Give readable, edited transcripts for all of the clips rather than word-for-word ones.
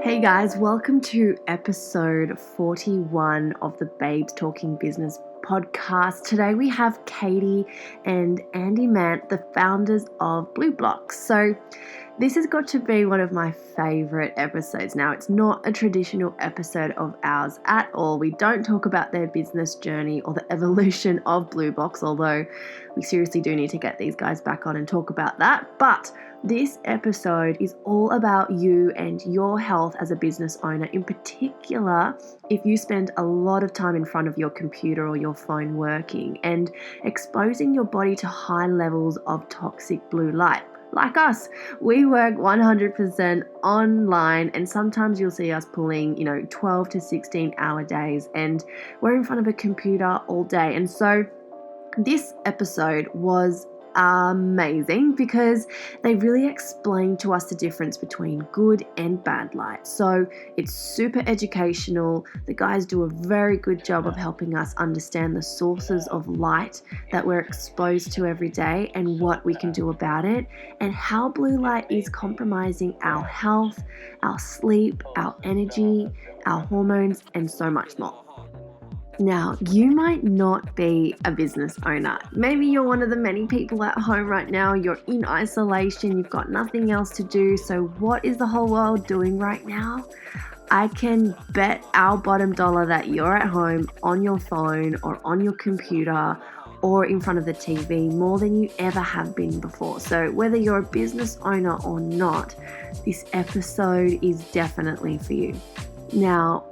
Hey guys, welcome to episode 41 of the Babes Talking Business podcast. Today we have Katie and Andy Mant, the founders of Blublox. So this has got to be one of my favorite episodes. Now, it's not a traditional episode of ours at all. We don't talk about their business journey or the evolution of Blublox, although we seriously do need to get these guys back on and talk about that. But this episode is all about you and your health as a business owner. In particular, if you spend a lot of time in front of your computer or your phone working and exposing your body to high levels of toxic blue light. Like us, we work 100% online, and sometimes you'll see us pulling, 12 to 16 hour days, and we're in front of a computer all day. And so this episode was amazing because they really explained to us the difference between good and bad light. So it's super educational. The guys do a very good job of helping us understand the sources of light that we're exposed to every day and what we can do about it, and how blue light is compromising our health, our sleep, our energy, our hormones, and so much more. Now, you might not be a business owner. Maybe you're one of the many people at home right now. You're in isolation. You've got nothing else to do. So what is the whole world doing right now? I can bet our bottom dollar that you're at home on your phone or on your computer or in front of the TV more than you ever have been before. So whether you're a business owner or not, this episode is definitely for you. Now,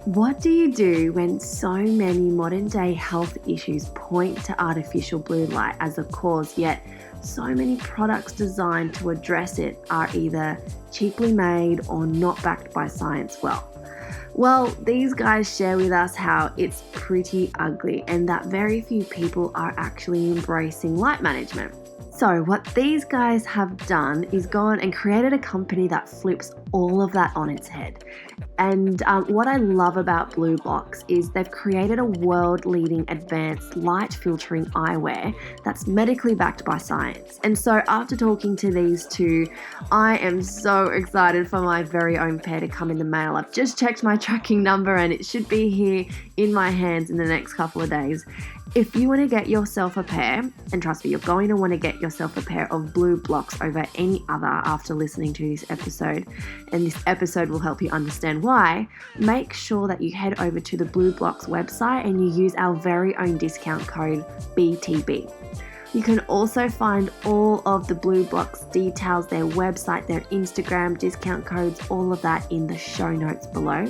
what do you do when so many modern day health issues point to artificial blue light as a cause, yet so many products designed to address it are either cheaply made or not backed by science Well, these guys share with us how it's pretty ugly and that very few people are actually embracing light management. So what these guys have done is gone and created a company that flips all of that on its head. And what I love about Blublox is they've created a world-leading advanced light filtering eyewear that's medically backed by science. And so after talking to these two, I am so excited for my very own pair to come in the mail. I've just checked my tracking number and it should be here in my hands in the next couple of days. If you want to get yourself a pair, and trust me, you're going to want to get yourself a pair of Blublox over any other after listening to this episode, and this episode will help you understand why, make sure that you head over to the Blublox website and you use our very own discount code BTB. You can also find all of the Blublox details, their website, their Instagram, discount codes, all of that in the show notes below.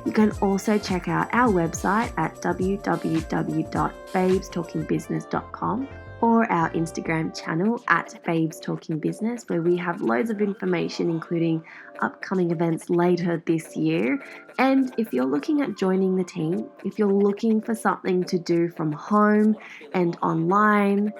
You can also check out our website at www.babestalkingbusiness.com or our Instagram channel at babestalkingbusiness, where we have loads of information, including upcoming events later this year. And if you're looking at joining the team, if you're looking for something to do from home and online,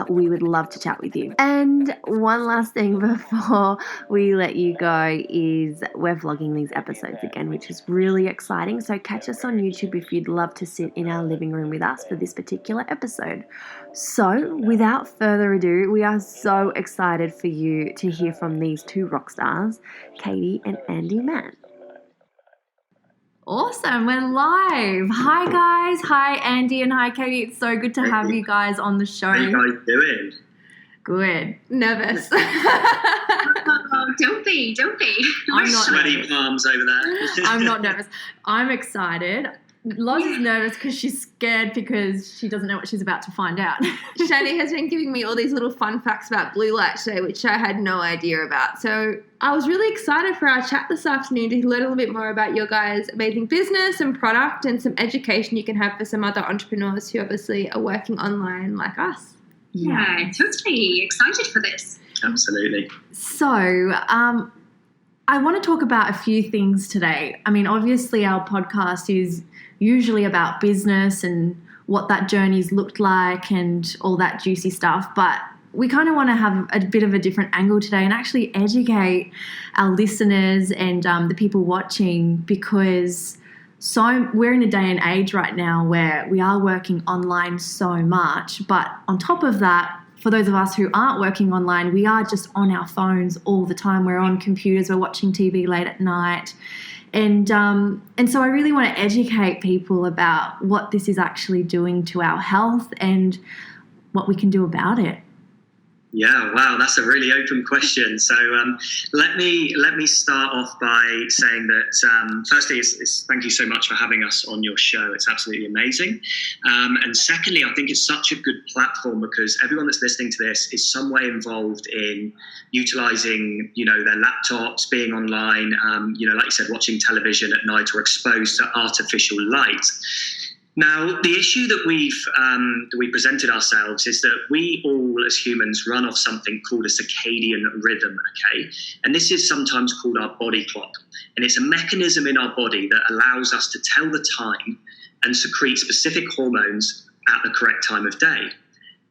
we would love to chat with you. And one last thing before we let you go is we're vlogging these episodes again, which is really exciting. So catch us on YouTube if you'd love to sit in our living room with us for this particular episode. So without further ado, we are so excited for you to hear from these two rock stars, Katie and Andy Mant. Awesome, we're live. Hi guys, hi Andy and hi Katie. It's so good to have you guys on the show. How are you guys doing? Good. Nervous. Oh, don't be. I'm not sweaty nervous. palms over there. I'm not nervous. I'm excited. Loz is nervous because she's scared because she doesn't know what she's about to find out. Shani has been giving me all these little fun facts about blue light today, which I had no idea about. So I was really excited for our chat this afternoon to learn a little bit more about your guys' amazing business and product and some education you can have for some other entrepreneurs who obviously are working online like us. Yeah, totally excited for this. Absolutely. So, I want to talk about a few things today. I mean, obviously our podcast is usually about business and what that journey's looked like and all that juicy stuff, but we kind of want to have a bit of a different angle today and actually educate our listeners and the people watching, because we're in a day and age right now where we are working online so much, but on top of that, for those of us who aren't working online, we are just on our phones all the time. We're on computers, we're watching TV late at night. And so I really want to educate people about what this is actually doing to our health and what we can do about it. Yeah, wow, that's a really open question. So let me start off by saying that firstly, it's thank you so much for having us on your show. It's absolutely amazing. And secondly, I think it's such a good platform because everyone that's listening to this is some way involved in utilizing, their laptops, being online, like you said, watching television at night or exposed to artificial light. Now, the issue that we presented ourselves is that we all as humans run off something called a circadian rhythm, okay? And this is sometimes called our body clock. And it's a mechanism in our body that allows us to tell the time and secrete specific hormones at the correct time of day.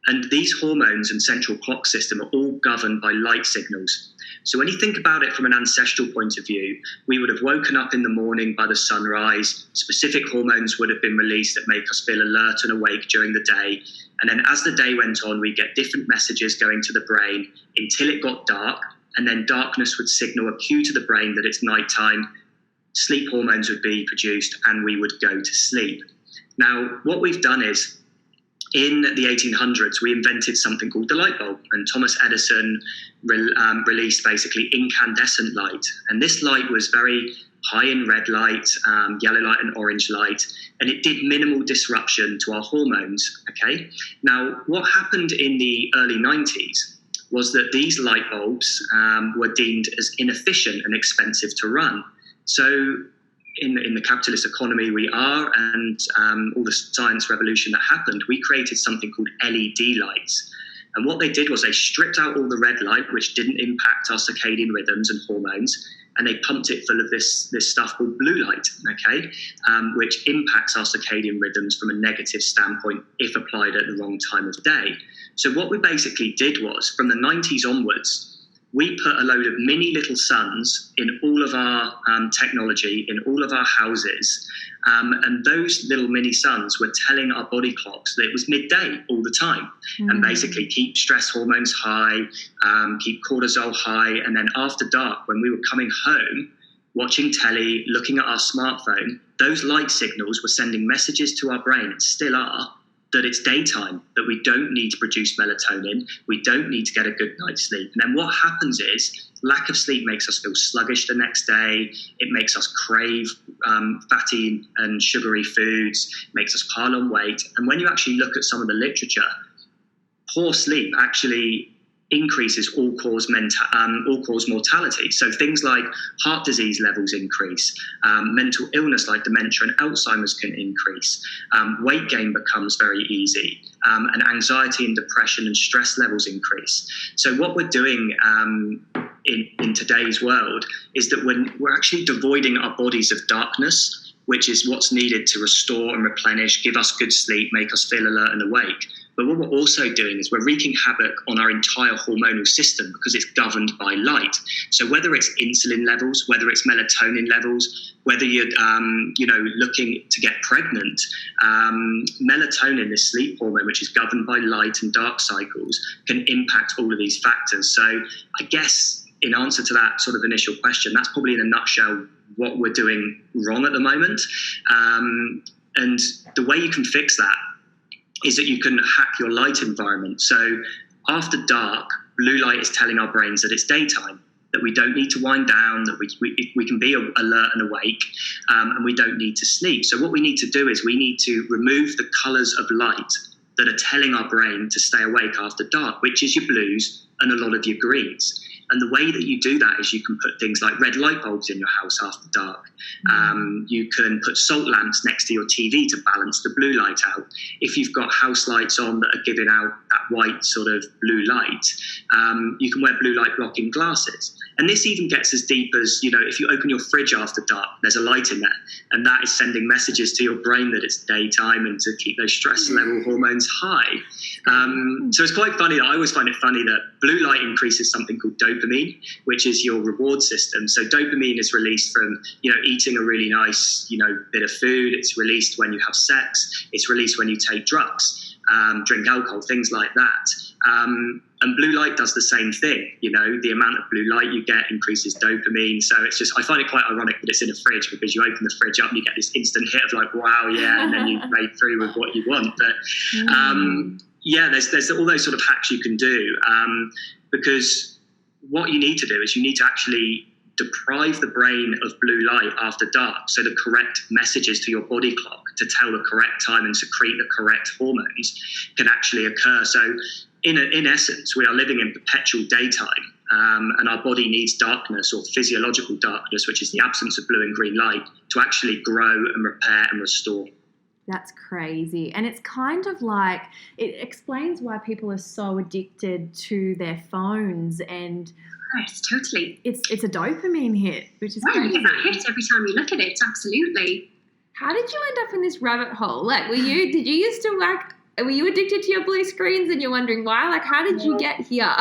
And these hormones and central clock system are all governed by light signals. So when you think about it from an ancestral point of view, we would have woken up in the morning by the sunrise, specific hormones would have been released that make us feel alert and awake during the day. And then as the day went on, we get different messages going to the brain until it got dark. And then darkness would signal a cue to the brain that it's nighttime, sleep hormones would be produced, and we would go to sleep. Now, what we've done is, in the 1800s, we invented something called the light bulb, and Thomas Edison released basically incandescent light. And this light was very high in red light, yellow light and orange light, and it did minimal disruption to our hormones, okay? Now, what happened in the early 90s was that these light bulbs were deemed as inefficient and expensive to run. So in the capitalist economy we are, and all the science revolution that happened, we created something called LED lights. And what they did was they stripped out all the red light, which didn't impact our circadian rhythms and hormones, and they pumped it full of this stuff called blue light, okay, which impacts our circadian rhythms from a negative standpoint if applied at the wrong time of day. So what we basically did was, from the 90s onwards, we put a load of mini little suns in all of our technology, in all of our houses. And those little mini suns were telling our body clocks that it was midday all the time. And basically keep stress hormones high, keep cortisol high. And then after dark, when we were coming home, watching telly, looking at our smartphone, those light signals were sending messages to our brain, and still are, that it's daytime, that we don't need to produce melatonin, we don't need to get a good night's sleep. And then what happens is lack of sleep makes us feel sluggish the next day, it makes us crave fatty and sugary foods, makes us pile on weight. And when you actually look at some of the literature, poor sleep actually increases all-cause mortality. So things like heart disease levels increase, mental illness like dementia and Alzheimer's can increase, weight gain becomes very easy, and anxiety and depression and stress levels increase. So what we're doing in today's world is that we're actually devoiding our bodies of darkness, which is what's needed to restore and replenish, give us good sleep, make us feel alert and awake. But what we're also doing is we're wreaking havoc on our entire hormonal system because it's governed by light. So whether it's insulin levels, whether it's melatonin levels, whether you're looking to get pregnant, melatonin, this sleep hormone, which is governed by light and dark cycles, can impact all of these factors. So I guess in answer to that sort of initial question, that's probably in a nutshell what we're doing wrong at the moment. And the way you can fix that is that you can hack your light environment. So after dark, blue light is telling our brains that it's daytime, that we don't need to wind down, that we can be alert and awake, and we don't need to sleep. So what we need to do is we need to remove the colours of light that are telling our brain to stay awake after dark, which is your blues and a lot of your greens. And the way that you do that is you can put things like red light bulbs in your house after dark. You can put salt lamps next to your TV to balance the blue light out. If you've got house lights on that are giving out that white sort of blue light, you can wear blue light blocking glasses. And this even gets as deep as, if you open your fridge after dark, there's a light in there. And that is sending messages to your brain that it's daytime and to keep those stress level hormones high. So it's quite funny. I always find it funny that blue light increases something called dopamine, which is your reward system. So dopamine is released from, eating a really nice, bit of food. It's released when you have sex. It's released when you take drugs. drink alcohol, things like that. And blue light does the same thing. The amount of blue light you get increases dopamine. So it's just, I find it quite ironic that it's in a fridge, because you open the fridge up and you get this instant hit of like, wow, yeah, and then you play through with what you want. But there's all those sort of hacks you can do, because what you need to do is you need to actually deprive the brain of blue light after dark, so the correct messages to your body clock to tell the correct time and secrete the correct hormones can actually occur. So in essence, we are living in perpetual daytime, and our body needs darkness, or physiological darkness, which is the absence of blue and green light, to actually grow and repair and restore. That's crazy. And it's kind of like, it explains why people are so addicted to their phones, and yes, totally. It's a dopamine hit, which is crazy. You get that hit every time you look at it, absolutely. How did you end up in this rabbit hole? Like, were you addicted to your blue screens and you're wondering why? Like, how did you get here?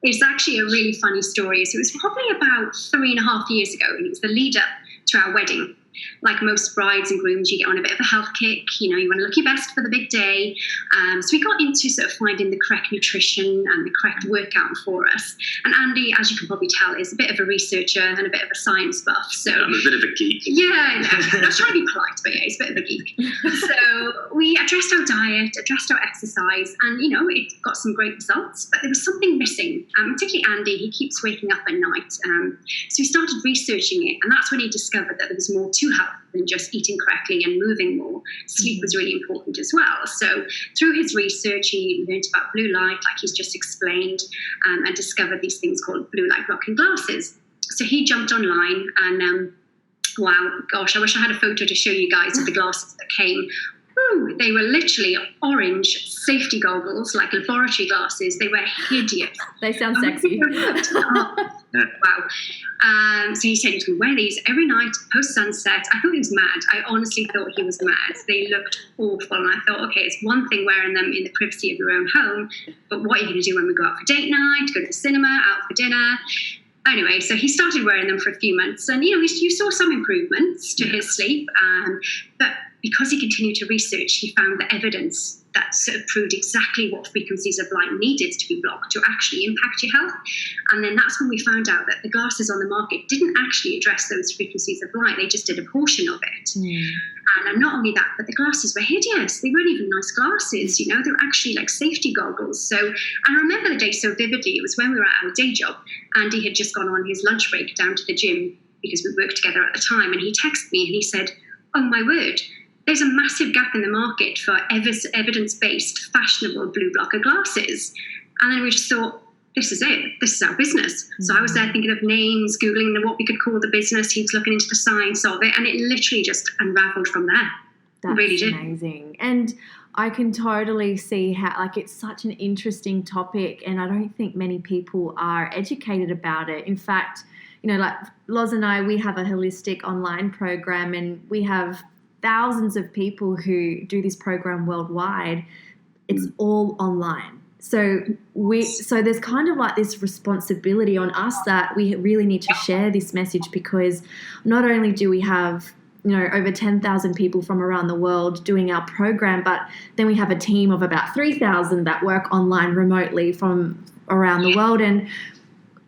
It's actually a really funny story. So it was probably about 3.5 years ago, and it was the lead up to our wedding. Like most brides and grooms, you get on a bit of a health kick. You want to look your best for the big day. So we got into sort of finding the correct nutrition and the correct workout for us. And Andy, as you can probably tell, is a bit of a researcher and a bit of a science buff. So I'm a bit of a geek. Yeah, I was trying to be polite, but yeah, he's a bit of a geek. So we addressed our diet, addressed our exercise, and it got some great results. But there was something missing. Particularly Andy, he keeps waking up at night. So we started researching it, and that's when he discovered that there was more to health than just eating correctly and moving more. Sleep was really important as well. So through his research, he learned about blue light, like he's just explained, and discovered these things called blue light blocking glasses. So he jumped online, and wow, gosh, I wish I had a photo to show you guys of the glasses that came. Ooh, they were literally orange safety goggles, like laboratory glasses. They were hideous. They sound sexy. Wow. So he said he was going to wear these every night post sunset. I thought he was mad. I honestly thought he was mad. They looked awful. And I thought, okay, it's one thing wearing them in the privacy of your own home, but what are you going to do when we go out for date night, go to the cinema, out for dinner? Anyway, so he started wearing them for a few months, and you saw some improvements to his sleep, but because he continued to research, he found the evidence that sort of proved exactly what frequencies of light needed to be blocked to actually impact your health. And then that's when we found out that the glasses on the market didn't actually address those frequencies of light. They just did a portion of it. And not only that, but the glasses were hideous. They weren't even nice glasses, they were actually like safety goggles. So I remember the day so vividly. It was when we were at our day job. Andy had just gone on his lunch break down to the gym because we worked together at the time. And he texted me and he said, "Oh my word, there's a massive gap in the market for evidence-based, fashionable blue blocker glasses." And then we just thought, this is it. This is our business. So I was there thinking of names, Googling what we could call the business. He was looking into the science of it, and it literally just unraveled from there. That's it really did. Amazing. And I can totally see how, it's such an interesting topic, and I don't think many people are educated about it. In fact, Loz and I, we have a holistic online program, and we have thousands of people who do this program worldwide. It's all online. So there's kind of like this responsibility on us that we really need to share this message, because not only do we have over 10,000 people from around the world doing our program, but then we have a team of about 3,000 that work online remotely from around the world. And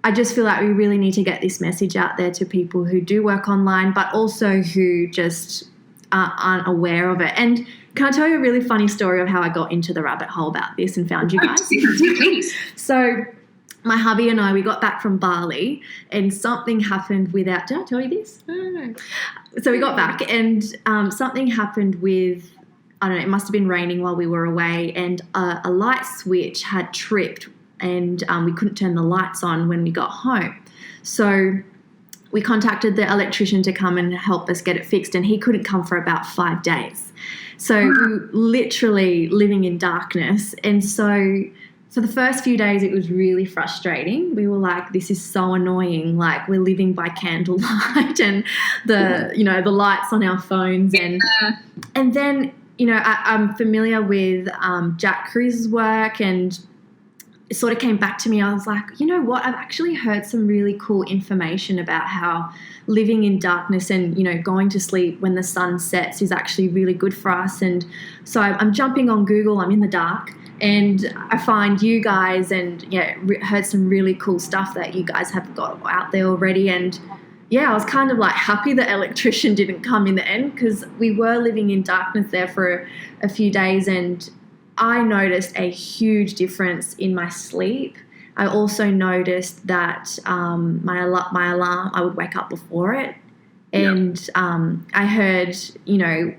I just feel like we really need to get this message out there to people who do work online, but also who just aren't aware of it. And can I tell you a really funny story of how I got into the rabbit hole about this and found you guys? Please. So my hubby and I, we got back from Bali, and something happened did I tell you this? No. So we got back, and something happened with, I don't know, it must have been raining while we were away, and a light switch had tripped, and we couldn't turn the lights on when we got home. So we contacted the electrician to come and help us get it fixed, and he couldn't come for about 5 days. So we were literally living in darkness. And so for the first few days, it was really frustrating. We were like, this is so annoying. Like, we're living by candlelight and the lights on our phones. And then, I'm familiar with Jack Cruz's work, and it sort of came back to me. I was like, you know what? I've actually heard some really cool information about how living in darkness and, you know, going to sleep when the sun sets is actually really good for us. And so I'm jumping on Google. I'm in the dark. And I find you guys and, heard some really cool stuff that you guys have got out there already. And, I was kind of like happy the electrician didn't come in the end, because we were living in darkness there for a few days, and I noticed a huge difference in my sleep. I also noticed that my alarm, I would wake up before it. And I heard,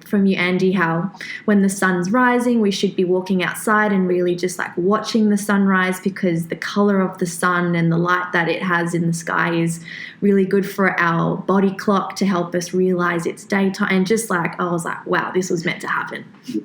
from you, Andy, how when the sun's rising, we should be walking outside and really just like watching the sunrise, because the color of the sun and the light that it has in the sky is really good for our body clock to help us realize it's daytime. And just like, I was like, wow, this was meant to happen. Yeah.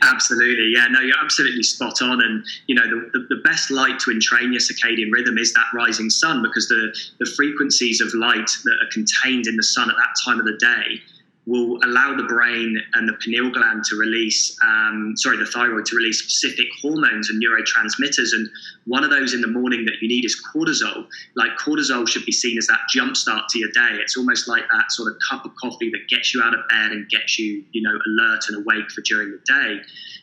Absolutely. Yeah, no, you're absolutely spot on. And, the best light to entrain your circadian rhythm is that rising sun, because the frequencies of light that are contained in the sun at that time of the day will allow the brain and the pineal gland to release, the thyroid to release specific hormones and neurotransmitters. And one of those in the morning that you need is cortisol. Like, cortisol should be seen as that jump start to your day. It's almost like that sort of cup of coffee that gets you out of bed and gets you, alert and awake for during the day.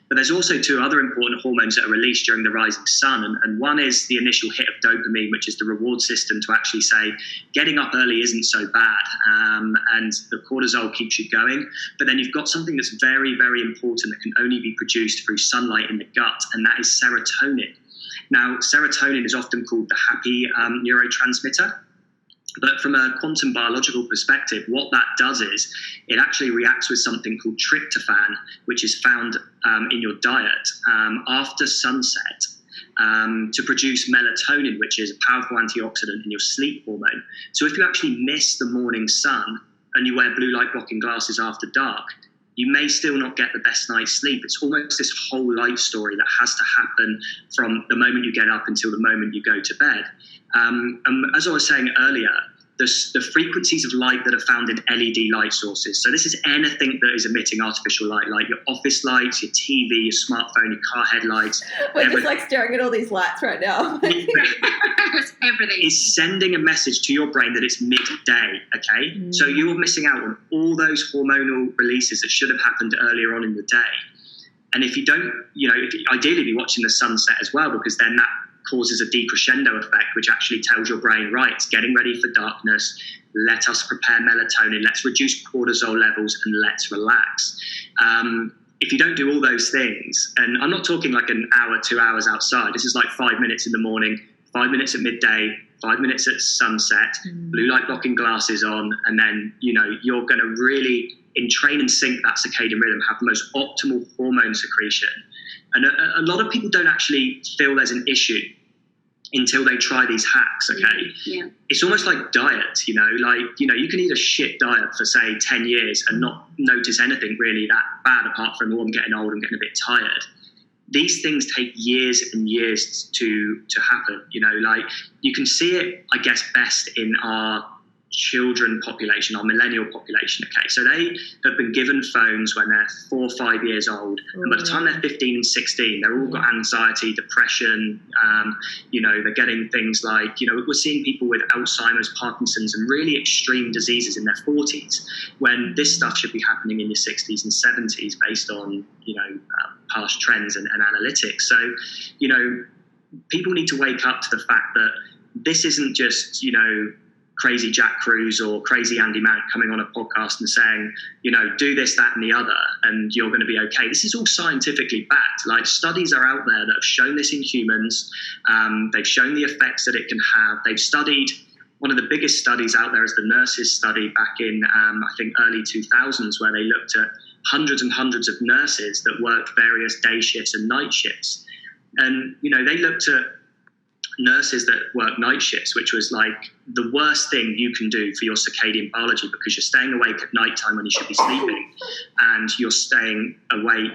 But there's also two other important hormones that are released during the rising sun. And one is the initial hit of dopamine, which is the reward system to actually say, getting up early isn't so bad. And the cortisol keeps you going. But then you've got something that's very, very important that can only be produced through sunlight in the gut, and that is serotonin. Now, serotonin is often called the happy neurotransmitter. But from a quantum biological perspective, what that does is it actually reacts with something called tryptophan, which is found in your diet after sunset, to produce melatonin, which is a powerful antioxidant in your sleep hormone. So if you actually miss the morning sun and you wear blue light blocking glasses after dark, you may still not get the best night's sleep. It's almost this whole life story that has to happen from the moment you get up until the moment you go to bed. And as I was saying earlier, the frequencies of light that are found in LED light sources. So this is anything that is emitting artificial light, like your office lights, your TV, your smartphone, your car headlights. We're just like staring at all these lights right now. Everything is sending a message to your brain that it's midday, okay? So you're missing out on all those hormonal releases that should have happened earlier on in the day. And if you don't, ideally be watching the sunset as well, because then that causes a decrescendo effect, which actually tells your brain, right, it's getting ready for darkness. Let us prepare melatonin. Let's reduce cortisol levels and let's relax. If you don't do all those things, and I'm not talking like an hour, 2 hours outside. This is like 5 minutes in the morning, 5 minutes at midday, 5 minutes at sunset, blue light blocking glasses on, and then, you're going to really entrain and sync that circadian rhythm, have the most optimal hormone secretion. And a lot of people don't actually feel there's an issue until they try these hacks, okay? Yeah. It's almost like diet, you can eat a shit diet for, say, 10 years and not notice anything really that bad, apart from, I'm getting old, I'm getting a bit tired. These things take years and years to happen, you can see it, I guess, best in our children population, our millennial population, okay? So they have been given phones when they're 4 or 5 years old, and by the time they're 15 and 16, they're all got anxiety, depression, they're getting things like, we're seeing people with Alzheimer's, Parkinson's, and really extreme diseases in their 40s, when this stuff should be happening in your 60s and 70s based on, past trends and analytics. So, people need to wake up to the fact that this isn't just, crazy Jack Cruz or crazy Andy Mant coming on a podcast and saying, do this, that, and the other, and you're going to be okay. This is all scientifically backed. Like, studies are out there that have shown this in humans. They've shown the effects that it can have. They've studied, one of the biggest studies out there is the nurses study back in, I think, early 2000s, where they looked at hundreds and hundreds of nurses that worked various day shifts and night shifts. And, they looked at nurses that work night shifts, which was like the worst thing you can do for your circadian biology, because you're staying awake at nighttime when you should be sleeping, and you're staying awake,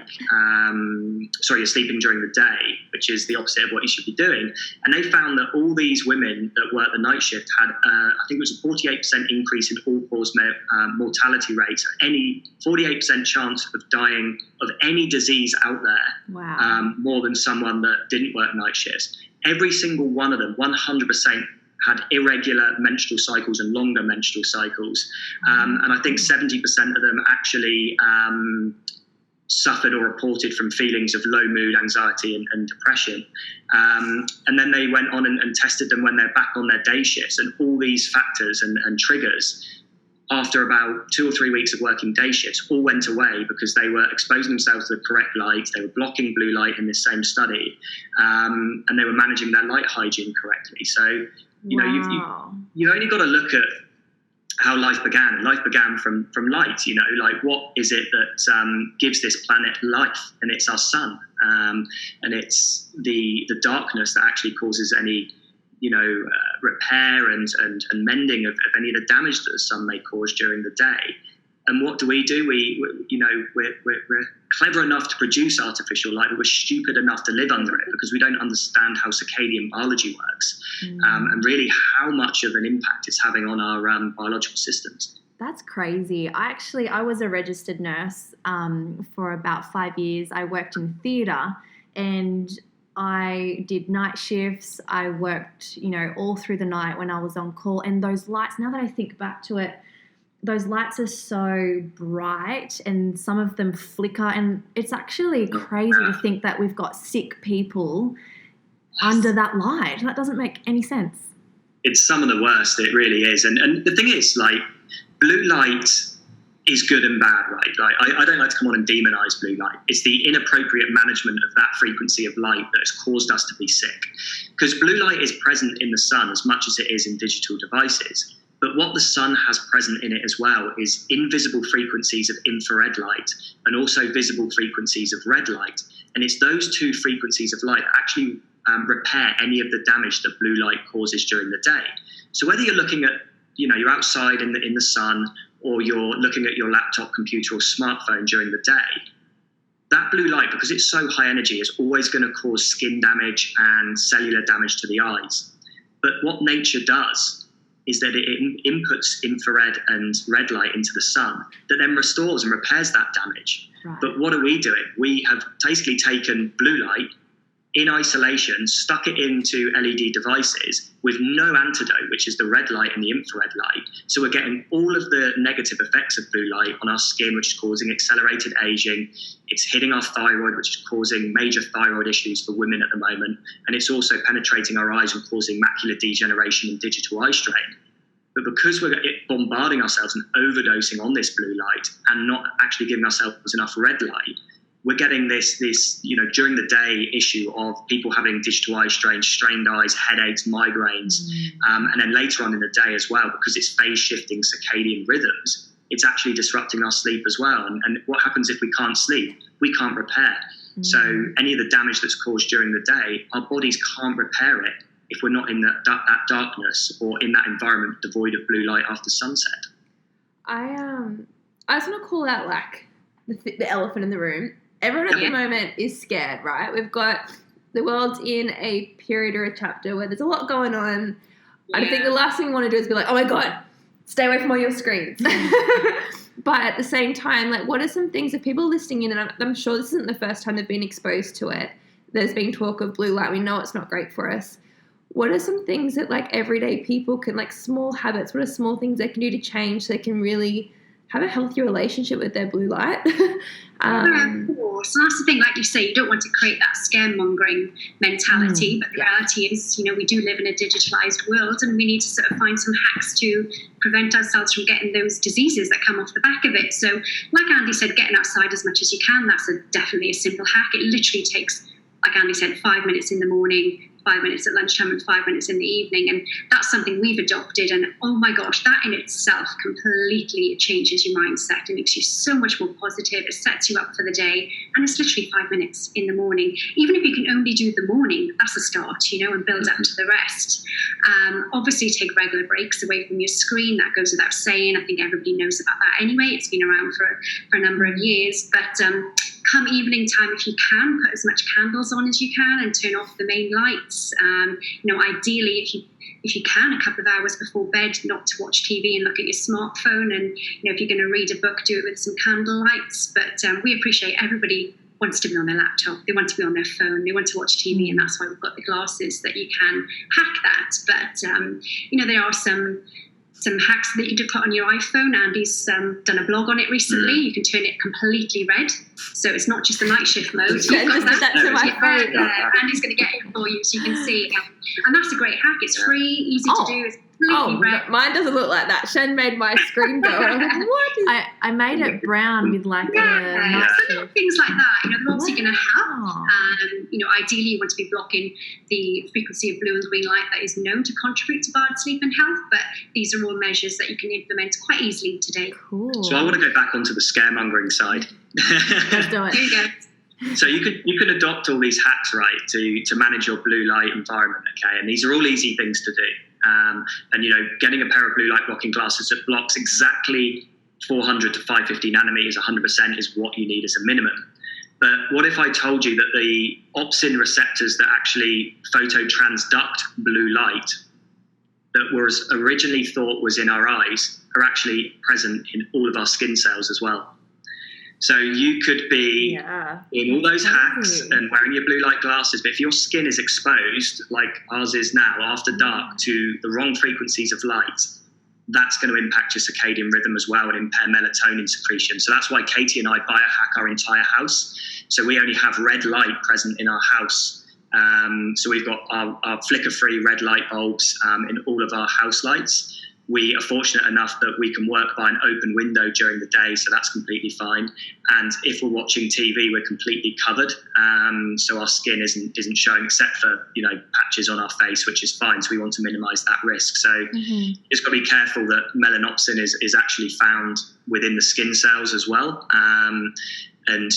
you're sleeping during the day, which is the opposite of what you should be doing. And they found that all these women that work the night shift had, I think it was a 48% increase in all-cause mortality rates, any 48% chance of dying of any disease out there, more than someone that didn't work night shifts. every single one of them, 100%, had irregular menstrual cycles and longer menstrual cycles. And I think 70% of them actually suffered or reported from feelings of low mood, anxiety, and depression. And then they went on and tested them when they're back on their day shifts, and all these factors and triggers, after about 2 or 3 weeks of working day shifts, all went away because they were exposing themselves to the correct light, they were blocking blue light in this same study, and they were managing their light hygiene correctly. So, you know, you've only got to look at how life began. And life began from light, you know, like what is it that gives this planet life? And it's our sun. And it's the darkness that actually causes any, you know, repair and mending of any of the damage that the sun may cause during the day. And what do? We're clever enough to produce artificial light, but we're stupid enough to live under it because we don't understand how circadian biology works, and really how much of an impact it's having on our biological systems. That's crazy. I was a registered nurse for about 5 years. I worked in theatre and I did night shifts. I worked, you know, all through the night when I was on call. And those lights, now that I think back to it, those lights are so bright and some of them flicker. And it's actually crazy to think that we've got sick people under that light. That doesn't make any sense. It's some of the worst. It really is. And the thing is, like, blue light is good and bad, right? Like, I don't like to come on and demonize blue light. It's the inappropriate management of that frequency of light that has caused us to be sick. Because blue light is present in the sun as much as it is in digital devices. But what the sun has present in it as well is invisible frequencies of infrared light and also visible frequencies of red light. And it's those two frequencies of light that actually repair any of the damage that blue light causes during the day. So whether you're looking at, you know, you're outside in the sun, or you're looking at your laptop, computer, or smartphone during the day, that blue light, because it's so high energy, is always going to cause skin damage and cellular damage to the eyes. But what nature does is that it inputs infrared and red light into the sun that then restores and repairs that damage. Right. But what are we doing? We have basically taken blue light in isolation, stuck it into LED devices with no antidote, which is the red light and the infrared light. So we're getting all of the negative effects of blue light on our skin, which is causing accelerated aging. It's hitting our thyroid, which is causing major thyroid issues for women at the moment. And it's also penetrating our eyes and causing macular degeneration and digital eye strain. But because we're bombarding ourselves and overdosing on this blue light and not actually giving ourselves enough red light, we're getting this, you know, during the day issue of people having digital eye strain, strained eyes, headaches, migraines, and then later on in the day as well, because it's phase shifting circadian rhythms, it's actually disrupting our sleep as well. And what happens if we can't sleep? We can't repair. So any of the damage that's caused during the day, our bodies can't repair it if we're not in that darkness or in that environment devoid of blue light after sunset. I just want to call out, like, the elephant in the room. Everyone at the moment is scared, right? We've got the world's in a period or a chapter where there's a lot going on. Yeah. I think the last thing we want to do is be like, oh my God, stay away from all your screens. But at the same time, like, what are some things that people listening in, and I'm sure this isn't the first time they've been exposed to it, there's been talk of blue light, we know it's not great for us. What are some things that, like, everyday people can, like, small habits, what are small things they can do to change so they can really have a healthier relationship with their blue light? Of course. And that's the thing, like you say, you don't want to create that scaremongering mentality, but the reality is, you know, we do live in a digitalized world and we need to sort of find some hacks to prevent ourselves from getting those diseases that come off the back of it. So like Andy said, getting outside as much as you can, that's definitely a simple hack. It literally takes, like Andy said, 5 minutes in the morning, 5 minutes at lunchtime, and 5 minutes in the evening. And that's something we've adopted. And oh my gosh, that in itself completely changes your mindset. It makes you so much more positive. It sets you up for the day. And it's literally 5 minutes in the morning. Even if you can only do the morning, that's a start, you know, and build up to the rest. Obviously, take regular breaks away from your screen. That goes without saying. I think everybody knows about that anyway. It's been around for a number of years. But come evening time, if you can, put as much candles on as you can and turn off the main lights. You know, ideally, if you can, a couple of hours before bed, not to watch TV and look at your smartphone. And, you know, if you're going to read a book, do it with some candle lights. But we appreciate everybody want to be on their laptop, they want to be on their phone, they want to watch TV, and that's why we've got the glasses that you can hack that. But there are some hacks that you can put on your iPhone. Andy's done a blog on it recently. You can turn it completely red, so it's not just the night shift mode. You've got that to my phone. Andy's going to get it for you so you can see it. And that's a great hack. It's free, easy to do. It's completely red. Mine doesn't look like that. Shen made my screen go. I was like, what is I made it brown with like a nice little things like that. They're obviously going to help. Ideally you want to be blocking the frequency of blue and green light that is known to contribute to bad sleep and health. But these are all measures that you can implement quite easily today. Cool. So I want to go back onto the scaremongering side. Let's do it. There you go. So you can adopt all these hacks, right, to manage your blue light environment, okay? And these are all easy things to do. Getting a pair of blue light blocking glasses that blocks exactly 400 to 550 nanometers, 100% is what you need as a minimum. But what if I told you that the opsin receptors that actually phototransduct blue light that was originally thought was in our eyes are actually present in all of our skin cells as well? So you could be in all those hacks and wearing your blue light glasses, but if your skin is exposed, like ours is now, after dark, to the wrong frequencies of light, that's going to impact your circadian rhythm as well and impair melatonin secretion. So that's why Katie and I biohack our entire house. So we only have red light present in our house. So we've got our flicker-free red light bulbs in all of our house lights. We are fortunate enough that we can work by an open window during the day, so that's completely fine. And if we're watching TV, we're completely covered, so our skin isn't showing, except for patches on our face, which is fine. So we want to minimise that risk. So just got to be careful that melanopsin is actually found within the skin cells as well. And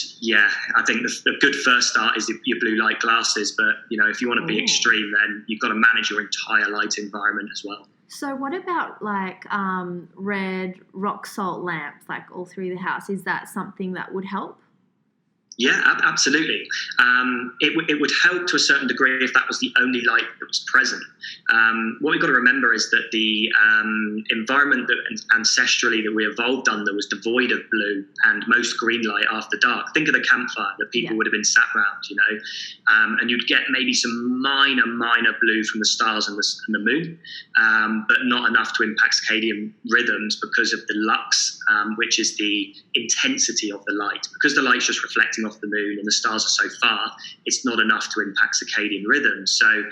I think the good first start is your blue light glasses. But if you want to be extreme, then you've got to manage your entire light environment as well. So what about like red rock salt lamps, like all through the house? Is that something that would help? Yeah, absolutely. It would help to a certain degree if that was the only light that was present. What we've got to remember is that the environment that ancestrally that we evolved under was devoid of blue and most green light after dark. Think of the campfire that people would have been sat around, and you'd get maybe some minor blue from the stars and the moon, but not enough to impact circadian rhythms because of the lux, which is the intensity of the light. Because the light's just reflecting off the moon and the stars are so far, it's not enough to impact circadian rhythms. So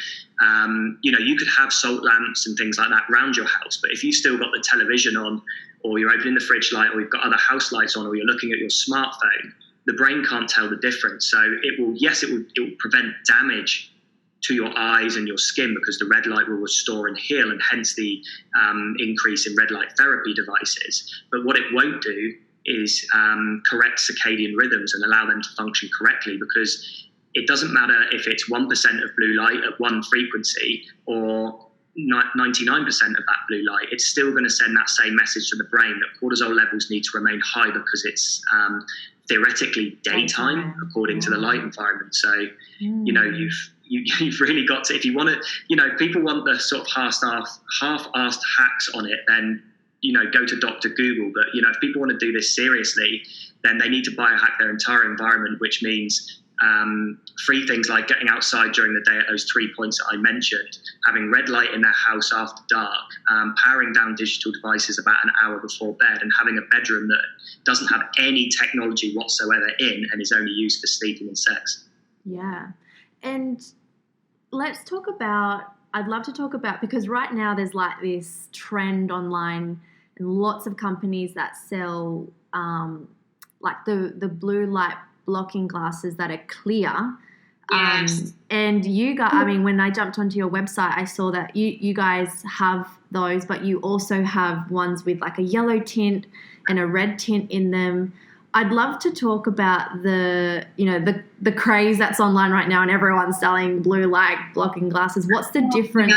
you could have salt lamps and things like that around your house, but if you've still got the television on, or you're opening the fridge light, or you've got other house lights on, or you're looking at your smartphone, the brain can't tell the difference. So it will prevent damage to your eyes and your skin, because the red light will restore and heal, and hence the increase in red light therapy devices. But what it won't do is correct circadian rhythms and allow them to function correctly, because it doesn't matter if it's 1% of blue light at one frequency or 99% of that blue light. It's still going to send that same message to the brain that cortisol levels need to remain high, because it's theoreticely daytime according to the light environment. So you've really got to, if you want to, if people want the sort of half-assed hacks on it, then go to Dr. Google. But if people want to do this seriously, then they need to biohack their entire environment, which means free things like getting outside during the day at those 3 points that I mentioned, having red light in their house after dark, powering down digital devices about an hour before bed, and having a bedroom that doesn't have any technology whatsoever in and is only used for sleeping and sex. Yeah. And let's talk about, I'd love to talk about, because right now there's like this trend online and lots of companies that sell like the blue light blocking glasses that are clear. Yes. And you guys, I mean, when I jumped onto your website, I saw that you guys have those, but you also have ones with like a yellow tint and a red tint in them. I'd love to talk about the craze that's online right now, and everyone's selling blue light blocking glasses. What's the difference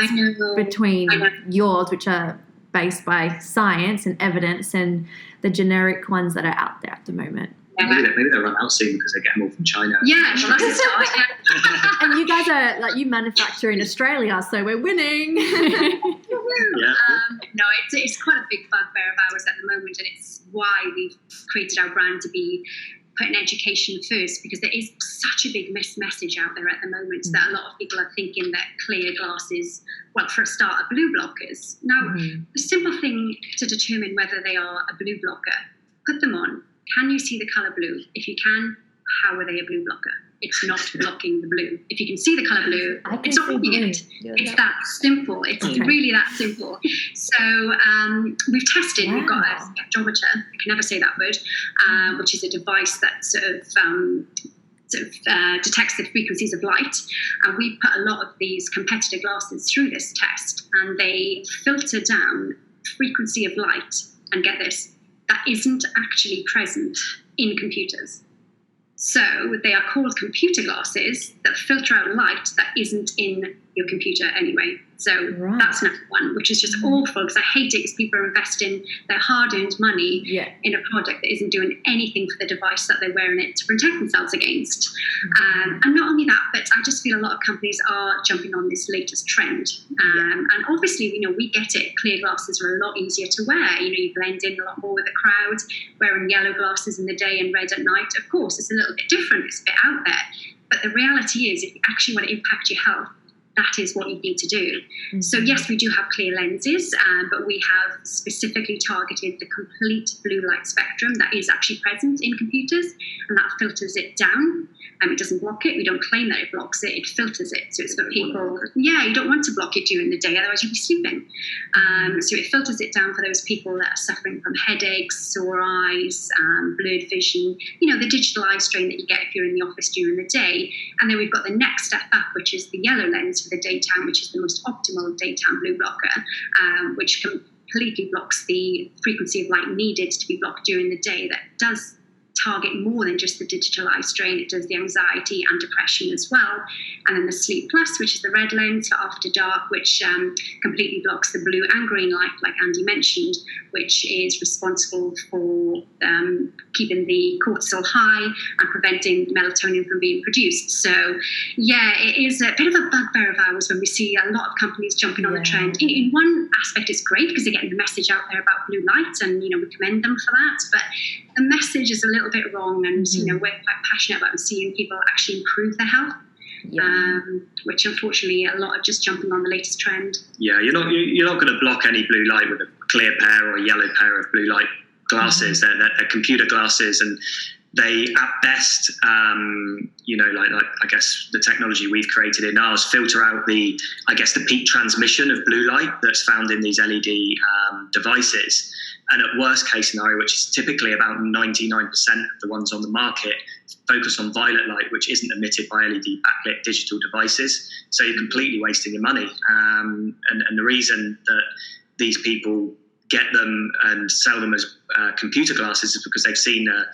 between yours, which are based by science and evidence, and the generic ones that are out there at the moment? Maybe they'll run out soon because they get them all from China. Yeah, well, that's a start. Yeah. And you guys are like, you manufacture in Australia, so we're winning. No, it's quite a big bugbear of ours at the moment, and it's why we've created our brand to be put an education first, because there is such a big message out there at the moment that a lot of people are thinking that clear glasses, well, for a start, are blue blockers. Now, the simple thing to determine whether they are a blue blocker, put them on. Can you see the colour blue? If you can, how are they a blue blocker? It's not blocking the blue. If you can see the colour blue, it's not blocking it. It's that simple. It's really that simple. So we've tested. We've got a spectrometer. I can never say that word, which is a device that detects the frequencies of light. And we put a lot of these competitor glasses through this test, and they filter down frequency of light. And get this, that isn't actually present in computers. So they are called computer glasses that filter out light that isn't in your computer anyway. So that's number one, which is just awful, because I hate it because people are investing their hard-earned money in a product that isn't doing anything for the device that they're wearing it to protect themselves against. And not only that, but I just feel a lot of companies are jumping on this latest trend. And obviously, we get it. Clear glasses are a lot easier to wear. You blend in a lot more with the crowd. Wearing yellow glasses in the day and red at night, of course, it's a little bit different. It's a bit out there. But the reality is, if you actually want to impact your health, that is what you need to do. So yes, we do have clear lenses, but we have specifically targeted the complete blue light spectrum that is actually present in computers, and that filters it down. It doesn't block it. We don't claim that it blocks it. It filters it. So it's for people. Yeah, you don't want to block it during the day, otherwise you'll be sleeping. So it filters it down for those people that are suffering from headaches, sore eyes, blurred vision, the digital eye strain that you get if you're in the office during the day. And then we've got the next step up, which is the yellow lens for the daytime, which is the most optimal daytime blue blocker, which completely blocks the frequency of light needed to be blocked during the day. That does target more than just the digital eye strain. It does the anxiety and depression as well. And then the Sleep Plus, which is the red lens for after dark, which completely blocks the blue and green light, like Andy mentioned, which is responsible for keeping the cortisol high and preventing melatonin from being produced. So yeah, it is a bit of a bugbear of ours when we see a lot of companies jumping on the trend. In one aspect, it's great because they're getting the message out there about blue light, and we commend them for that. But the message is a little bit wrong, and we're quite passionate about seeing people actually improve their health. Which unfortunately a lot are just jumping on the latest trend. Yeah, you're not going to block any blue light with a clear pair or a yellow pair of blue light glasses. They're computer glasses, and they at best, like I guess the technology we've created in ours filter out the peak transmission of blue light that's found in these LED devices. And at worst case scenario, which is typically about 99% of the ones on the market, focus on violet light, which isn't emitted by LED backlit digital devices. So you're completely wasting your money. And the reason that these people get them and sell them as computer glasses is because they've seen a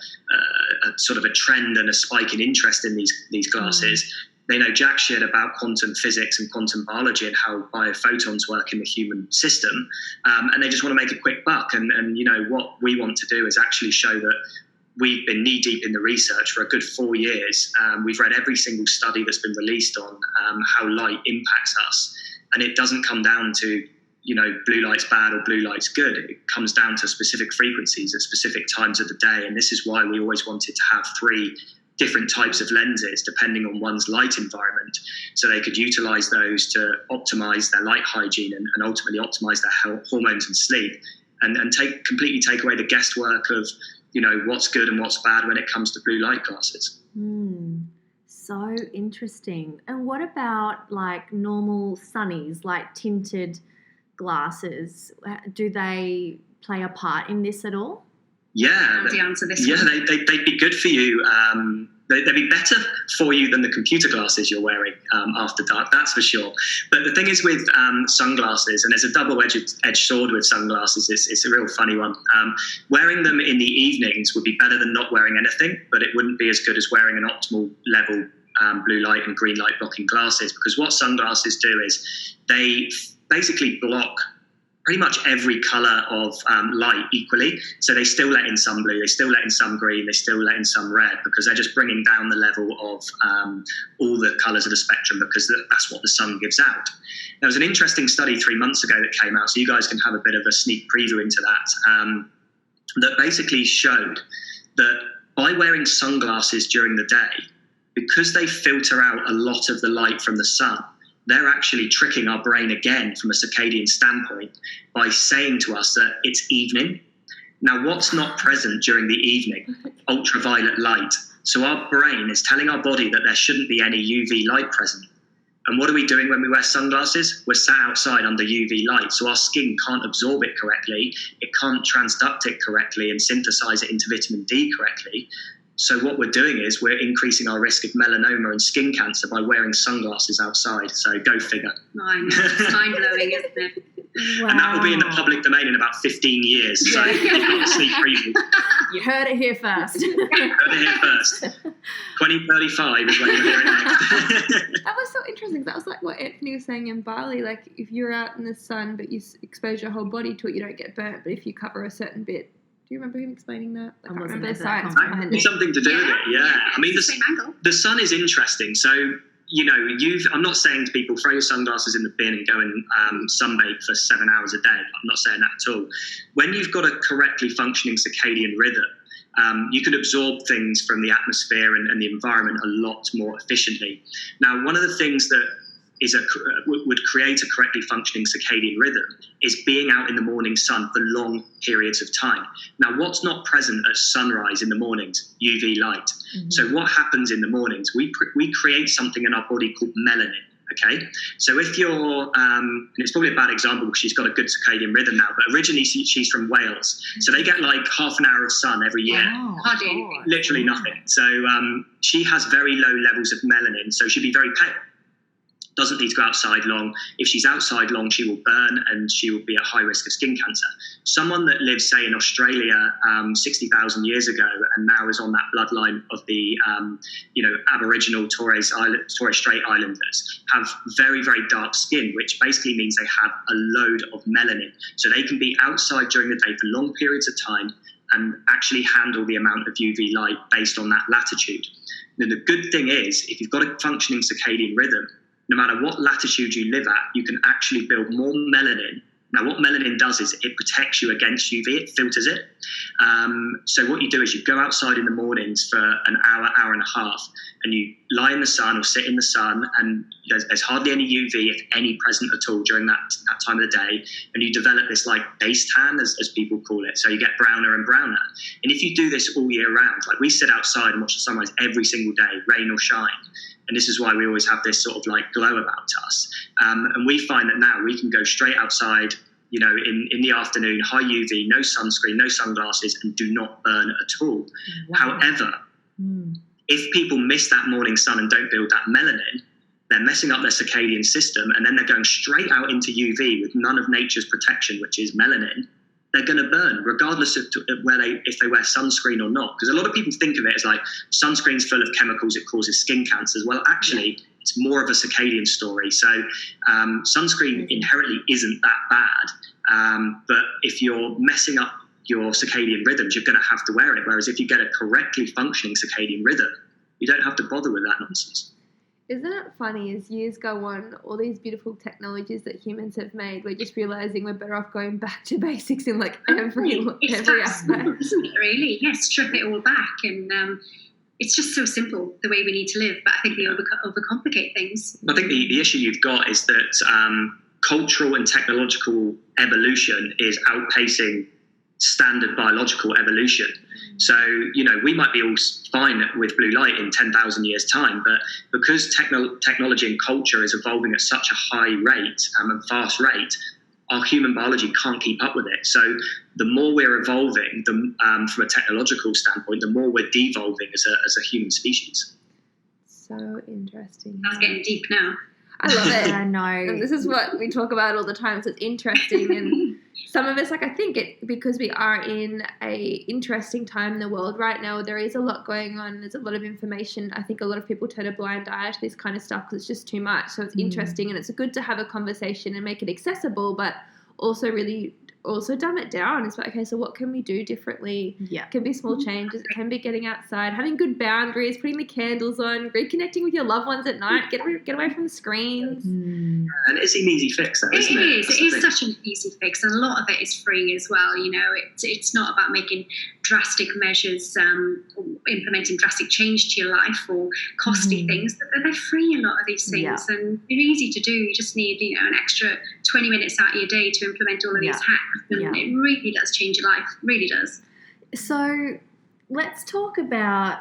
sort of a trend and a spike in interest in these glasses. They know jack shit about quantum physics and quantum biology and how biophotons work in the human system, and they just want to make a quick buck. And what we want to do is actually show that we've been knee deep in the research for a good 4 years. We've read every single study that's been released on how light impacts us, and it doesn't come down to blue light's bad or blue light's good. It comes down to specific frequencies at specific times of the day, and this is why we always wanted to have 3 different types of lenses depending on one's light environment, so they could utilize those to optimize their light hygiene and ultimately optimize their hormones and sleep, and completely take away the guesswork of what's good and what's bad when it comes to blue light glasses. So interesting. And what about like normal sunnies, like tinted glasses? Do they play a part in this at all? Yeah, the answer this one. They'd be good for you. They'd be better for you than the computer glasses you're wearing after dark, that's for sure. But the thing is with sunglasses, and there's a double-edged sword with sunglasses, it's a real funny one. Wearing them in the evenings would be better than not wearing anything, but it wouldn't be as good as wearing an optimal level blue light and green light blocking glasses, because what sunglasses do is they basically block pretty much every colour of light equally. So they still let in some blue, they still let in some green, they still let in some red, because they're just bringing down the level of all the colours of the spectrum, because that's what the sun gives out. There was an interesting study 3 months ago that came out, so you guys can have a bit of a sneak preview into that, that basically showed that by wearing sunglasses during the day, because they filter out a lot of the light from the sun, they're actually tricking our brain again from a circadian standpoint by saying to us that it's evening. Now, what's not present during the evening? Ultraviolet light. So our brain is telling our body that there shouldn't be any UV light present. And what are we doing when we wear sunglasses? We're sat outside under UV light, so our skin can't absorb it correctly, it can't transduct it correctly and synthesize it into vitamin D correctly. So what we're doing is we're increasing our risk of melanoma and skin cancer by wearing sunglasses outside. So go figure. It's mind-blowing, isn't it? Wow. And that will be in the public domain in about 15 years. So you've got a sneak preview. You heard it here first. Heard it here first. 2035 is when you'll hear it next. That was so interesting. That was like what Anthony was saying in Bali. Like if you're out in the sun but you expose your whole body to it, you don't get burnt. But if you cover a certain bit, do you remember him explaining that? I can't remember the science behind it. It's something to do with it, yeah. I mean, Same angle. the sun is interesting. So, you know, I'm not saying to people, throw your sunglasses in the bin and go and sunbathe for 7 hours a day. I'm not saying that at all. When you've got a correctly functioning circadian rhythm, you can absorb things from the atmosphere and the environment a lot more efficiently. Now, one of the things that would create a correctly functioning circadian rhythm is being out in the morning sun for long periods of time. Now, what's not present at sunrise in the mornings? UV light. Mm-hmm. So what happens in the mornings? We create something in our body called melanin. Okay, so if you're, and it's probably a bad example because she's got a good circadian rhythm now, but originally she's from Wales, so they get like half an hour of sun every year. Wow. Literally nothing. So she has very low levels of melanin, so she'd be very pale. Doesn't need to go outside long. If she's outside long, she will burn and she will be at high risk of skin cancer. Someone that lives, say, in Australia 60,000 years ago and now is on that bloodline of the, Aboriginal Torres Strait Islanders have very, very dark skin, which basically means they have a load of melanin. So they can be outside during the day for long periods of time and actually handle the amount of UV light based on that latitude. Now, the good thing is, if you've got a functioning circadian rhythm, no matter what latitude you live at, you can actually build more melanin. Now, what melanin does is it protects you against UV, it filters it. So what you do is you go outside in the mornings for an hour, hour and a half, and you lie in the sun or sit in the sun, and there's hardly any UV, if any, present at all during that time of the day, and you develop this like base tan, as people call it. So you get browner and browner. And if you do this all year round, like we sit outside and watch the sunrise every single day, rain or shine, and this is why we always have this sort of like glow about us. And we find that now we can go straight outside, you know, in the afternoon, high UV, no sunscreen, no sunglasses, and do not burn at all. Wow. However, if people miss that morning sun and don't build that melanin, they're messing up their circadian system, and then they're going straight out into UV with none of nature's protection, which is melanin. They're going to burn, regardless of if they wear sunscreen or not. Because a lot of people think of it as like sunscreen's full of chemicals, it causes skin cancers. Well, actually, it's more of a circadian story. So sunscreen inherently isn't that bad. But if you're messing up your circadian rhythms, you're going to have to wear it. Whereas if you get a correctly functioning circadian rhythm, you don't have to bother with that nonsense. Isn't it funny, as years go on, all these beautiful technologies that humans have made, we're just realising we're better off going back to basics in like every aspect. Isn't it really? Yes, strip it all back. And it's just so simple, the way we need to live. But I think we overcomplicate things. I think the issue you've got is that cultural and technological evolution is outpacing standard biological evolution. So, you know, we might be all fine with blue light in 10,000 years' time, but because technology and culture is evolving at such a high rate and fast rate, our human biology can't keep up with it. So the more we're evolving from a technological standpoint, the more we're devolving as a human species. So interesting. That's getting deep now. I love it. I know. And this is what we talk about all the time, so it's interesting. And some of us, like, I think because we are in a interesting time in the world right now, there is a lot going on. There's a lot of information. I think a lot of people turn a blind eye to this kind of stuff because it's just too much. So it's interesting, and it's good to have a conversation and make it accessible, but also really also dumb it down. It's like, okay, so what can we do differently? Yeah. It can be small changes. It can be getting outside, having good boundaries, putting the candles on, reconnecting with your loved ones at night, get away from the screens. And it's an easy fix, though, isn't it? It is such an easy fix, and a lot of it is free as well. You know, it's not about making drastic measures, or implementing drastic change to your life or costly things. They're free, a lot of these things, and they're easy to do. You just need, you know, an extra 20 minutes out of your day to implement all of these hacks, and it really does change your life. Really does. So let's talk about.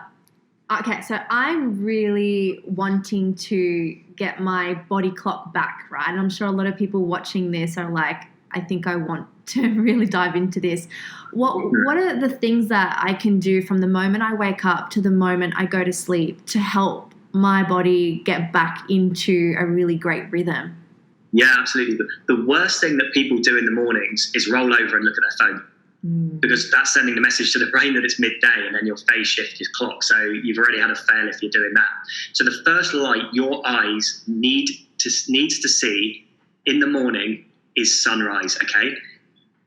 Okay, so I'm really wanting to get my body clock back, right? And I'm sure a lot of people watching this are like, I think I want to really dive into this. What are the things that I can do from the moment I wake up to the moment I go to sleep to help my body get back into a really great rhythm? Yeah, absolutely. The worst thing that people do in the mornings is roll over and look at their phone. Because that's sending the message to the brain that it's midday, and then your phase shift your clock. So you've already had a fail if you're doing that. So the first light your eyes needs to see in the morning is sunrise. Okay,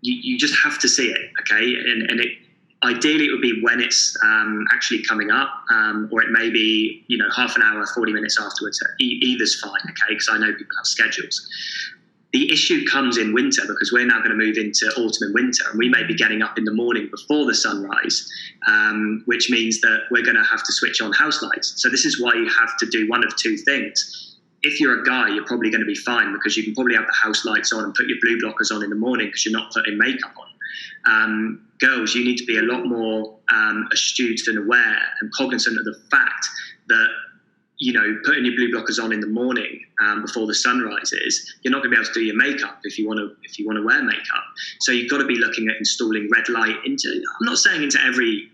you just have to see it. Okay, and it ideally it would be when it's actually coming up, or it may be, you know, half an hour, 40 minutes afterwards. Either's fine. Okay, because I know people have schedules. The issue comes in winter, because we're now going to move into autumn and winter, and we may be getting up in the morning before the sunrise, which means that we're going to have to switch on house lights. So this is why you have to do one of two things. If you're a guy, you're probably going to be fine, because you can probably have the house lights on and put your blue blockers on in the morning because you're not putting makeup on. Girls, you need to be a lot more astute and aware and cognizant of the fact that, you know, putting your blue blockers on in the morning before the sun rises, you're not going to be able to do your makeup if you want to wear makeup. So you've got to be looking at installing red light into. I'm not saying into every,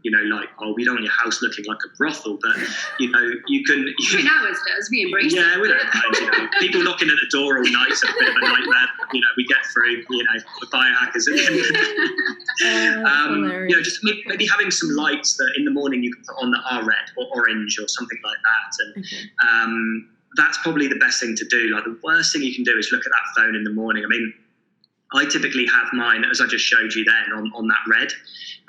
you know, like, oh, we don't want your house looking like a brothel, but you know, you can. Ours does. We embrace it. Yeah, we don't mind. You know, people knocking at the door all night is a bit of a nightmare. You know, we get through. You know, the biohackers at the end of the day. You know, just maybe having some lights that in the morning you can put on that are red or orange or something like that, and that's probably the best thing to do. Like, the worst thing you can do is look at that phone in the morning. I mean, I typically have mine, as I just showed you then, on that red,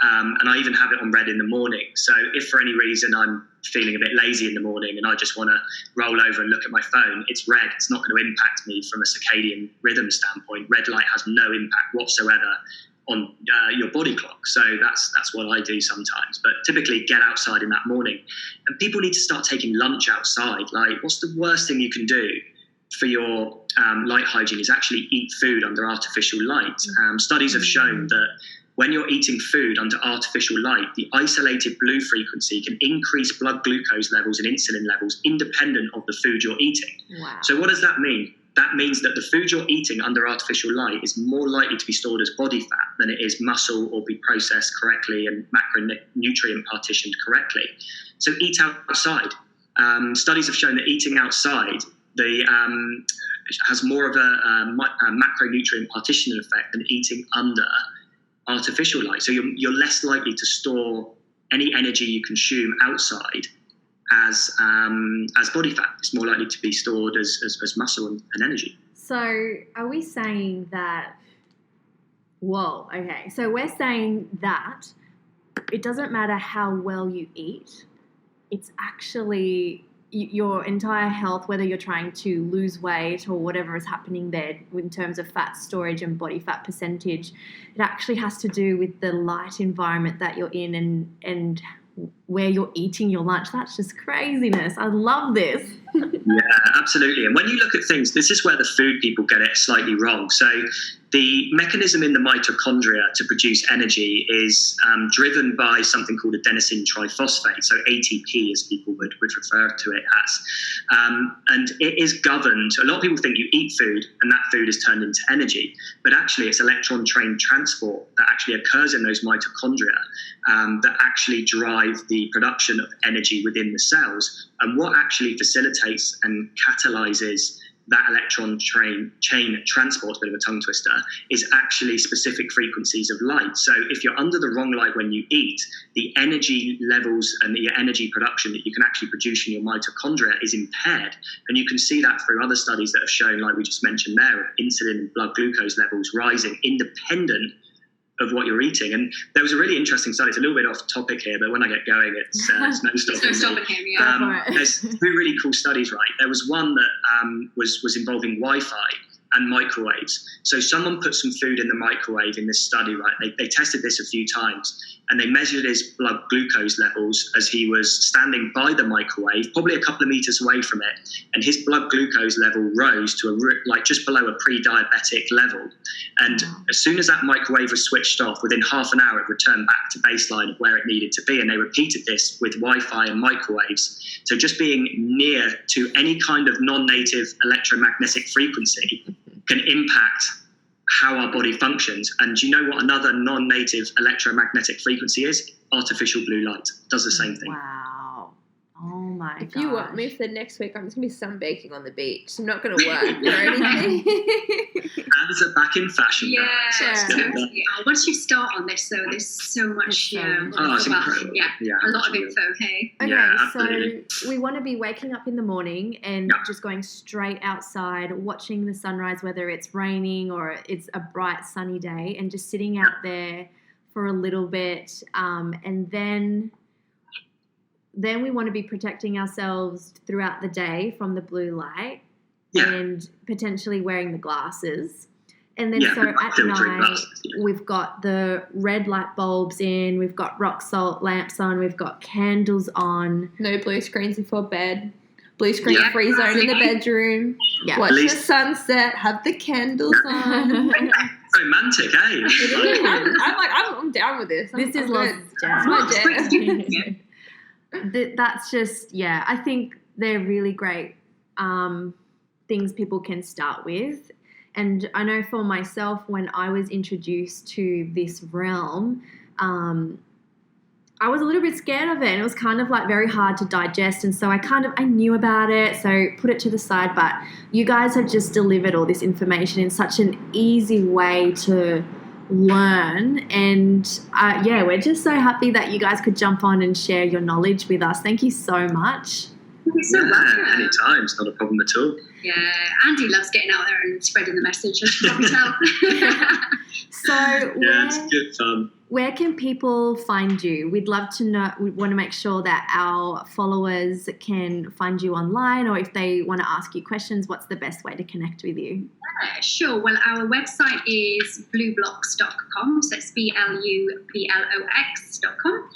and I even have it on red in the morning. So if for any reason I'm feeling a bit lazy in the morning and I just want to roll over and look at my phone, it's red. It's not going to impact me from a circadian rhythm standpoint. Red light has no impact whatsoever on your body clock. So that's what I do sometimes. But typically get outside in that morning. And people need to start taking lunch outside. Like, what's the worst thing you can do for your light hygiene is actually eat food under artificial light. Studies have shown that when you're eating food under artificial light, the isolated blue frequency can increase blood glucose levels and insulin levels independent of the food you're eating. Wow. So what does that mean? That means that the food you're eating under artificial light is more likely to be stored as body fat than it is muscle or be processed correctly and macronutrient partitioned correctly. So eat outside. Studies have shown that eating outside has more of a macronutrient partitioning effect than eating under artificial light. So you're less likely to store any energy you consume outside as body fat. It's more likely to be stored as muscle and energy. So are we saying that, whoa, okay, so we're saying that it doesn't matter how well you eat, it's actually your entire health, whether you're trying to lose weight or whatever is happening there in terms of fat storage and body fat percentage, it actually has to do with the light environment that you're in and where you're eating your lunch. That's just craziness. I love this. Yeah, absolutely. And when you look at things, this is where the food people get it slightly wrong. So the mechanism in the mitochondria to produce energy is driven by something called adenosine triphosphate, so ATP as people would refer to it as. And it is governed, a lot of people think you eat food and that food is turned into energy, but actually it's electron train transport that actually occurs in those mitochondria that actually drive the production of energy within the cells. And what actually facilitates and catalyzes that electron chain transport, a bit of a tongue twister, is actually specific frequencies of light. So if you're under the wrong light when you eat, the energy levels and the energy production that you can actually produce in your mitochondria is impaired. And you can see that through other studies that have shown, like we just mentioned there, of insulin and blood glucose levels rising independent of what you're eating. And there was a really interesting study. It's a little bit off topic here, but when I get going, it's no stopping. There's no stopping him, yeah. There's two really cool studies, right? There was one that was involving Wi-Fi and microwaves. So someone put some food in the microwave in this study, right? They tested this a few times, and they measured his blood glucose levels as he was standing by the microwave, probably a couple of meters away from it, and his blood glucose level rose to just below a pre-diabetic level. And as soon as that microwave was switched off, within half an hour, it returned back to baseline of where it needed to be. And they repeated this with Wi-Fi and microwaves. So just being near to any kind of non-native electromagnetic frequency can impact how our body functions. And do you know what another non-native electromagnetic frequency is? Artificial blue light. Does the same thing. Wow. Oh my god. If you want me for next week, I'm just going to be sunbaking on the beach. I'm not going to work or anything. And is it back in fashion? Yeah, guys. totally. Once you start on this, though, there's so much, it's incredible. A lot of info, hey? Okay, Yeah, so we want to be waking up in the morning and just going straight outside, watching the sunrise, whether it's raining or it's a bright sunny day, and just sitting out there for a little bit. And then we want to be protecting ourselves throughout the day from the blue light and potentially wearing the glasses. And then so at night, we've got the red light bulbs in, we've got rock salt lamps on, we've got candles on. No blue screens before bed. Blue screen free zone in the bedroom. Yeah. Watch the sunset, have the candles on. Romantic, eh? I'm down with this. This is good. Lost It's my jam. That's just, I think they're really great things people can start with. And I know for myself, when I was introduced to this realm, I was a little bit scared of it, and it was kind of like very hard to digest. And so I knew about it, so put it to the side. But you guys have just delivered all this information in such an easy way to learn. And we're just so happy that you guys could jump on and share your knowledge with us. Thank you so much. Anytime. It's not a problem at all. Yeah, Andy loves getting out there and spreading the message, as you can probably tell. So it's good fun. Where can people find you? We'd love to know. We want to make sure that our followers can find you online, or if they want to ask you questions, what's the best way to connect with you? Yeah, sure. Well, our website is blublox.com, so it's BLUBLOX.com.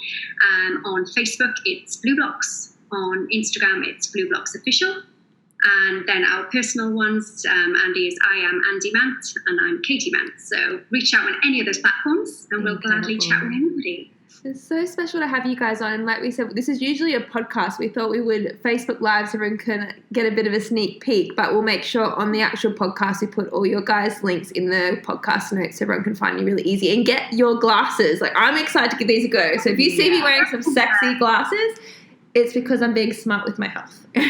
On Facebook, it's Blublox. On Instagram, it's Blublox Official. And then our personal ones, Andy is I am Andy Mant, and I'm Katie Mant. So reach out on any of those platforms, and we'll gladly chat with anybody. It's so special to have you guys on. And like we said, this is usually a podcast. We thought we would Facebook Live so everyone can get a bit of a sneak peek, but we'll make sure on the actual podcast we put all your guys' links in the podcast notes so everyone can find you really easy. And get your glasses. Like, I'm excited to give these a go. So if you see me wearing some sexy glasses, it's because I'm being smart with my health. Love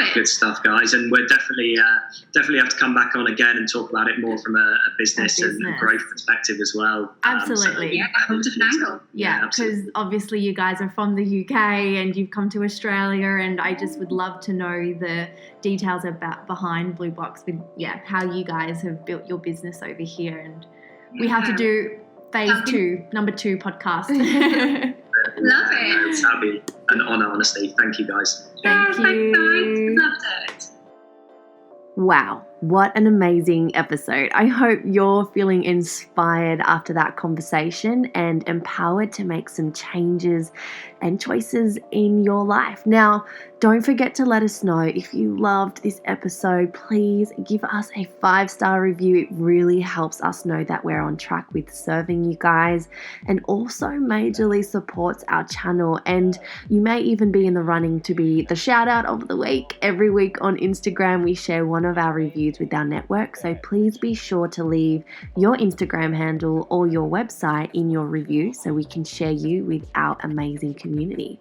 it. Good stuff, guys. And we're definitely have to come back on again and talk about it more from a business and growth perspective as well. Absolutely. A whole different angle. Yeah, because obviously you guys are from the UK and you've come to Australia, and I just would love to know the details about behind Blublox with how you guys have built your business over here. And we have to do number 2 podcast. Love it. It's happy an honour, honestly. Thank you, guys. Thank you. Loved it. Wow, what an amazing episode. I hope you're feeling inspired after that conversation and empowered to make some changes and choices in your life. Now, don't forget to let us know if you loved this episode. Please give us a 5-star review. It really helps us know that we're on track with serving you guys, and also majorly supports our channel. And you may even be in the running to be the shout out of the week. Every week on Instagram, we share one of our reviews reviews with our network, so please be sure to leave your Instagram handle or your website in your review so we can share you with our amazing community.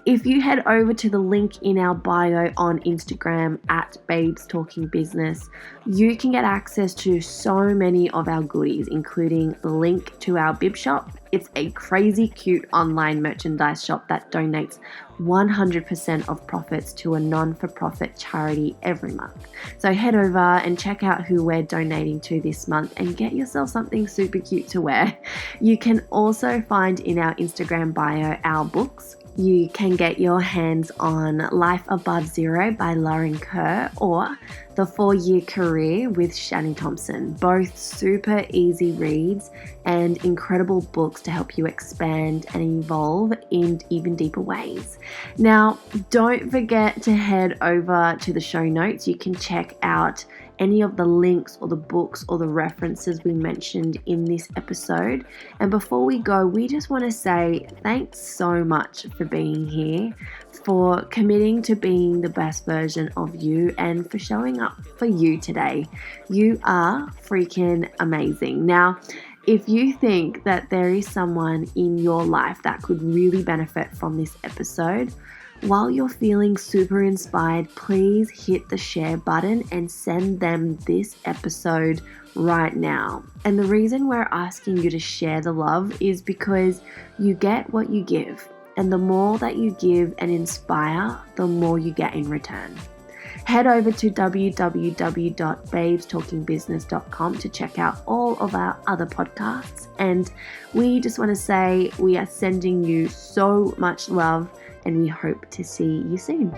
If you head over to the link in our bio on Instagram at Babes Talking Business, you can get access to so many of our goodies, including the link to our bib shop. It's a crazy cute online merchandise shop that donates 100% of profits to a non-for-profit charity every month. So head over and check out who we're donating to this month and get yourself something super cute to wear. You can also find in our Instagram bio our books. You can get your hands on Life Above Zero by Lauren Kerr or The 4-Year Career with Shani Thompson. Both super easy reads and incredible books to help you expand and evolve in even deeper ways. Now, don't forget to head over to the show notes. You can check out any of the links or the books or the references we mentioned in this episode. And before we go, we just want to say thanks so much for being here, for committing to being the best version of you, and for showing up for you today. You are freaking amazing. Now, if you think that there is someone in your life that could really benefit from this episode, while you're feeling super inspired, please hit the share button and send them this episode right now. And the reason we're asking you to share the love is because you get what you give. And the more that you give and inspire, the more you get in return. Head over to www.babestalkingbusiness.com to check out all of our other podcasts. And we just want to say we are sending you so much love, and we hope to see you soon.